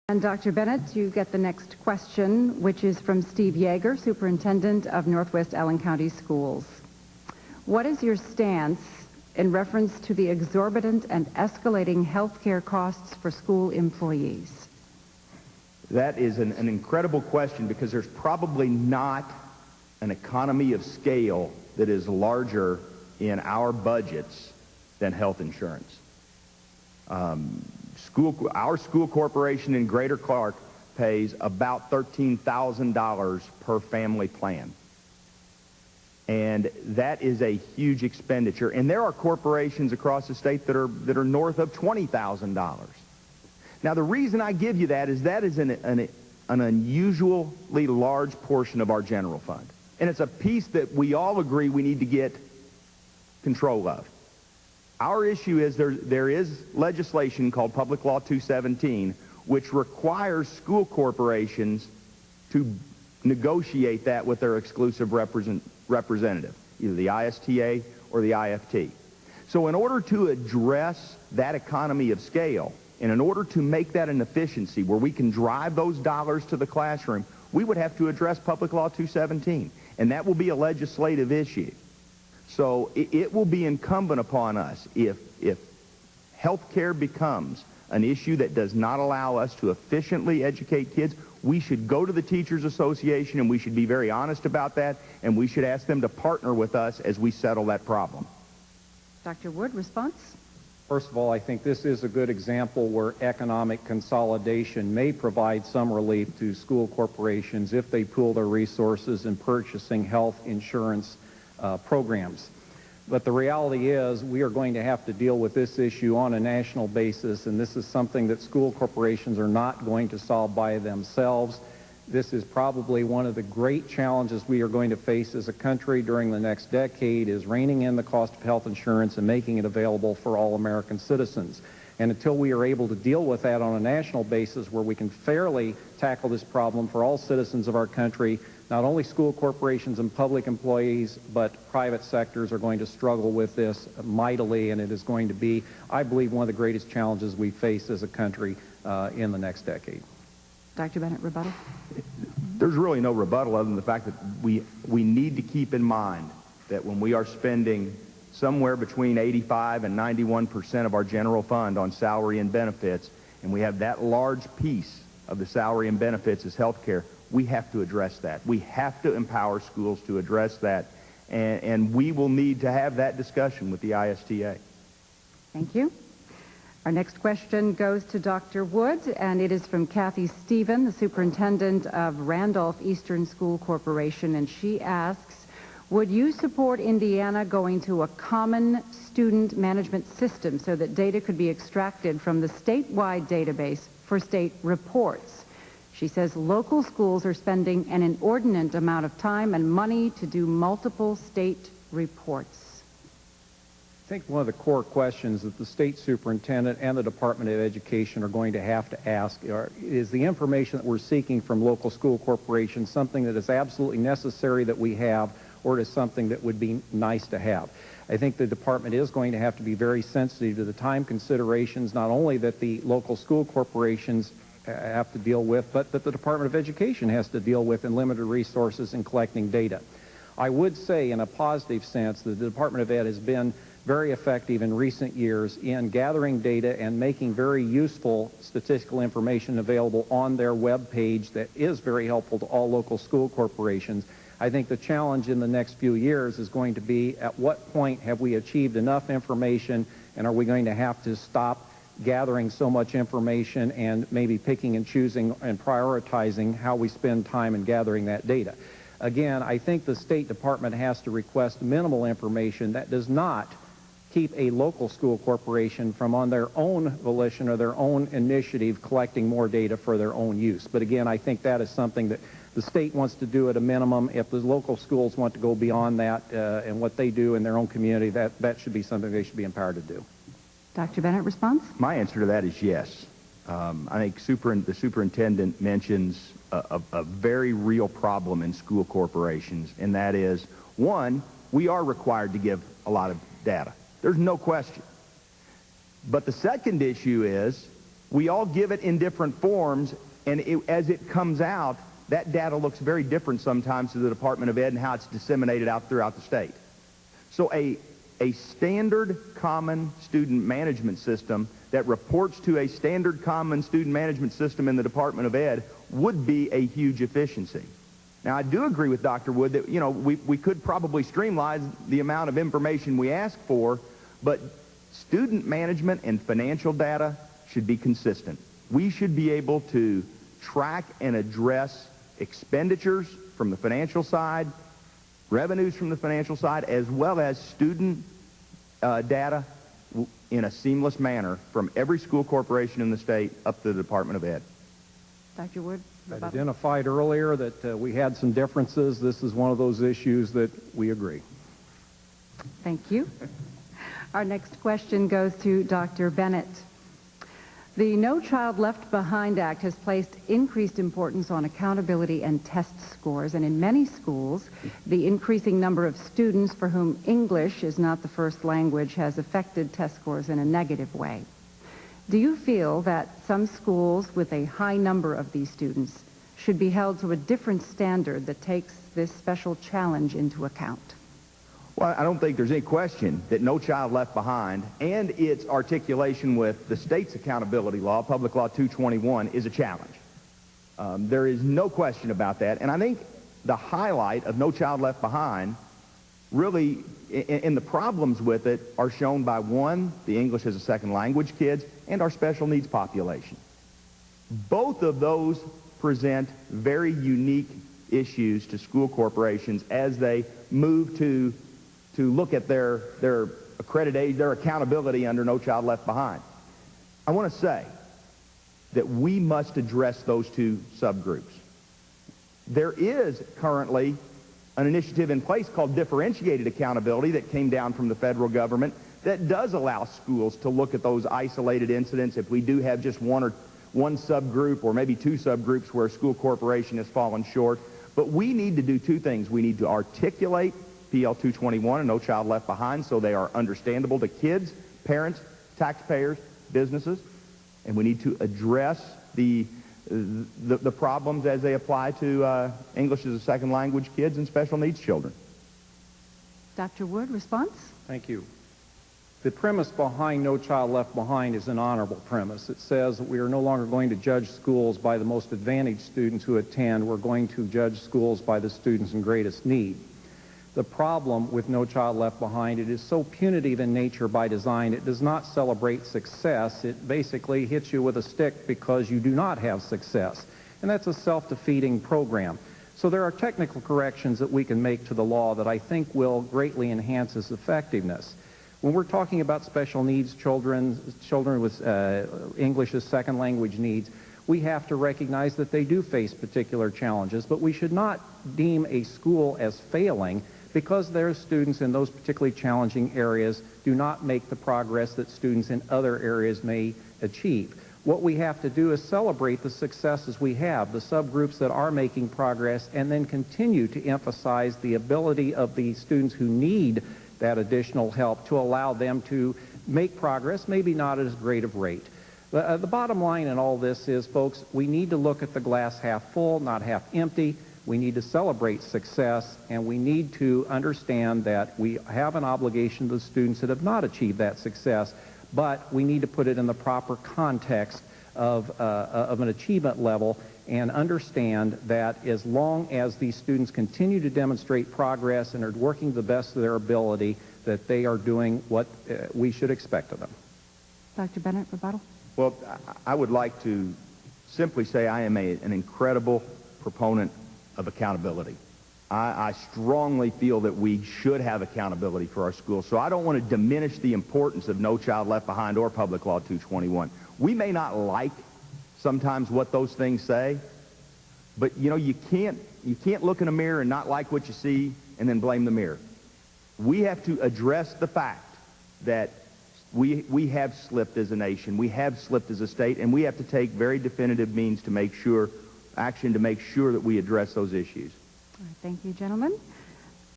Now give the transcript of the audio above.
And Dr. Bennett, you get the next question, which is from Steve Yeager, Superintendent of Northwest Allen County Schools. What is your stance in reference to the exorbitant and escalating health care costs for school employees? That is an incredible question, because there's probably not an economy of scale that is larger in our budgets than health insurance. Our school corporation in Greater Clark pays about $13,000 per family plan. And that is a huge expenditure. And there are corporations across the state that are north of $20,000. Now, the reason I give you that is an unusually large portion of our general fund. And it's a piece that we all agree we need to get control of. Our issue is there is legislation called Public Law 217, which requires school corporations to negotiate that with their exclusive representative, either the ISTA or the IFT. So in order to address that economy of scale, and in order to make that an efficiency where we can drive those dollars to the classroom, we would have to address Public Law 217, and that will be a legislative issue. So it will be incumbent upon us, if health care becomes an issue that does not allow us to efficiently educate kids, we should go to the Teachers Association, and we should be very honest about that, and we should ask them to partner with us as we settle that problem. Dr. Wood, response? First of all, I think this is a good example where economic consolidation may provide some relief to school corporations if they pool their resources in purchasing health insurance programs. But the reality is we are going to have to deal with this issue on a national basis, and this is something that school corporations are not going to solve by themselves. This is probably one of the great challenges we are going to face as a country during the next decade, is reining in the cost of health insurance and making it available for all American citizens. And until we are able to deal with that on a national basis where we can fairly tackle this problem for all citizens of our country, not only school corporations and public employees, but private sectors are going to struggle with this mightily, and it is going to be, I believe, one of the greatest challenges we face as a country in the next decade. Dr. Bennett, rebuttal? There's really no rebuttal other than the fact that we need to keep in mind that when we are spending somewhere between 85 and 91% of our general fund on salary and benefits, and we have that large piece of the salary and benefits as health care, we have to address that. We have to empower schools to address that, and we will need to have that discussion with the ISTA. Thank you. Our next question goes to Dr. Wood, and it is from Kathy Stephen, the Superintendent of Randolph Eastern School Corporation, and she asks, would you support Indiana going to a common student management system so that data could be extracted from the statewide database for state reports? She says local schools are spending an inordinate amount of time and money to do multiple state reports. I think one of the core questions that the state superintendent and the Department of Education are going to have to ask is the information that we're seeking from local school corporations something that is absolutely necessary that we have, or it is something that would be nice to have. I think the department is going to have to be very sensitive to the time considerations, not only that the local school corporations have to deal with, but that the Department of Education has to deal with in limited resources in collecting data. I would say in a positive sense that the Department of Ed has been very effective in recent years in gathering data and making very useful statistical information available on their web page that is very helpful to all local school corporations. I think the challenge in the next few years is going to be, at what point have we achieved enough information, and are we going to have to stop gathering so much information and maybe picking and choosing and prioritizing how we spend time in gathering that data. Again, I think the State Department has to request minimal information that does not keep a local school corporation from, on their own volition or their own initiative, collecting more data for their own use. But again, I think that is something that the state wants to do at a minimum. If the local schools want to go beyond that and what they do in their own community, that should be something they should be empowered to do. Dr. Bennett, response? My answer to that is yes. I think the superintendent mentions a very real problem in school corporations, and that is, one, we are required to give a lot of data. There's no question. But the second issue is We all give it in different forms, and as it comes out, that data looks very different sometimes to the Department of Ed and how it's disseminated out throughout the state. So a standard common student management system that reports to a standard common student management system in the Department of Ed would be a huge efficiency. Now, I do agree with Dr. Wood that, you know, we could probably streamline the amount of information we ask for, but student management and financial data should be consistent. We should be able to track and address expenditures from the financial side, revenues from the financial side, as well as student data in a seamless manner from every school corporation in the state up to the Department of Ed. Dr. Wood? I identified earlier that we had some differences. This is one of those issues that we agree. Thank you. Our next question goes to Dr. Bennett. The No Child Left Behind Act has placed increased importance on accountability and test scores, and in many schools, the increasing number of students for whom English is not the first language has affected test scores in a negative way. Do you feel that some schools with a high number of these students should be held to a different standard that takes this special challenge into account? Well, I don't think there's any question that No Child Left Behind and its articulation with the state's accountability law, Public Law 221, is a challenge. There is no question about that. And I think the highlight of No Child Left Behind really, and the problems with it are shown by, one, the English as a second language kids and our special needs population. Both of those present very unique issues to school corporations as they move to look at their accreditation, their accountability under No Child Left Behind. I want to say that we must address those two subgroups. There is currently an initiative in place called differentiated accountability that came down from the federal government that does allow schools to look at those isolated incidents if we do have just one subgroup or maybe two subgroups where a school corporation has fallen short. But we need to do two things. We need to articulate PL 221 and No Child Left Behind so they are understandable to kids, parents, taxpayers, businesses, and we need to address the problems as they apply to English as a second language kids and special needs children. Dr. Wood, response? Thank you. The premise behind No Child Left Behind is an honorable premise. It says that we are no longer going to judge schools by the most advantaged students who attend. We're going to judge schools by the students in greatest need. The problem with No Child Left Behind, it is so punitive in nature by design. It does not celebrate success. It basically hits you with a stick because you do not have success. And that's a self-defeating program. So there are technical corrections that we can make to the law that I think will greatly enhance its effectiveness. When we're talking about special needs children with English as second language needs, we have to recognize that they do face particular challenges, but we should not deem a school as failing because their students in those particularly challenging areas do not make the progress that students in other areas may achieve. What we have to do is celebrate the successes we have, the subgroups that are making progress, and then continue to emphasize the ability of the students who need that additional help to allow them to make progress, maybe not at as great of rate. The bottom line in all this is, folks, we need to look at the glass half full, not half empty. We need to celebrate success, and we need to understand that we have an obligation to the students that have not achieved that success, but we need to put it in the proper context of an achievement level and understand that as long as these students continue to demonstrate progress and are working to the best of their ability, that they are doing what we should expect of them. Dr. Bennett, rebuttal? Well, I would like to simply say I am an incredible proponent of accountability. I strongly feel that we should have accountability for our schools. So I don't want to diminish the importance of No Child Left Behind or Public Law 221. We may not like sometimes what those things say, but you know, you can't look in a mirror and not like what you see and then blame the mirror. We have to address the fact that we have slipped as a nation, we have slipped as a state, and we have to take very definitive means to make sure, action to make sure that we address those issues. All right, thank you, gentlemen.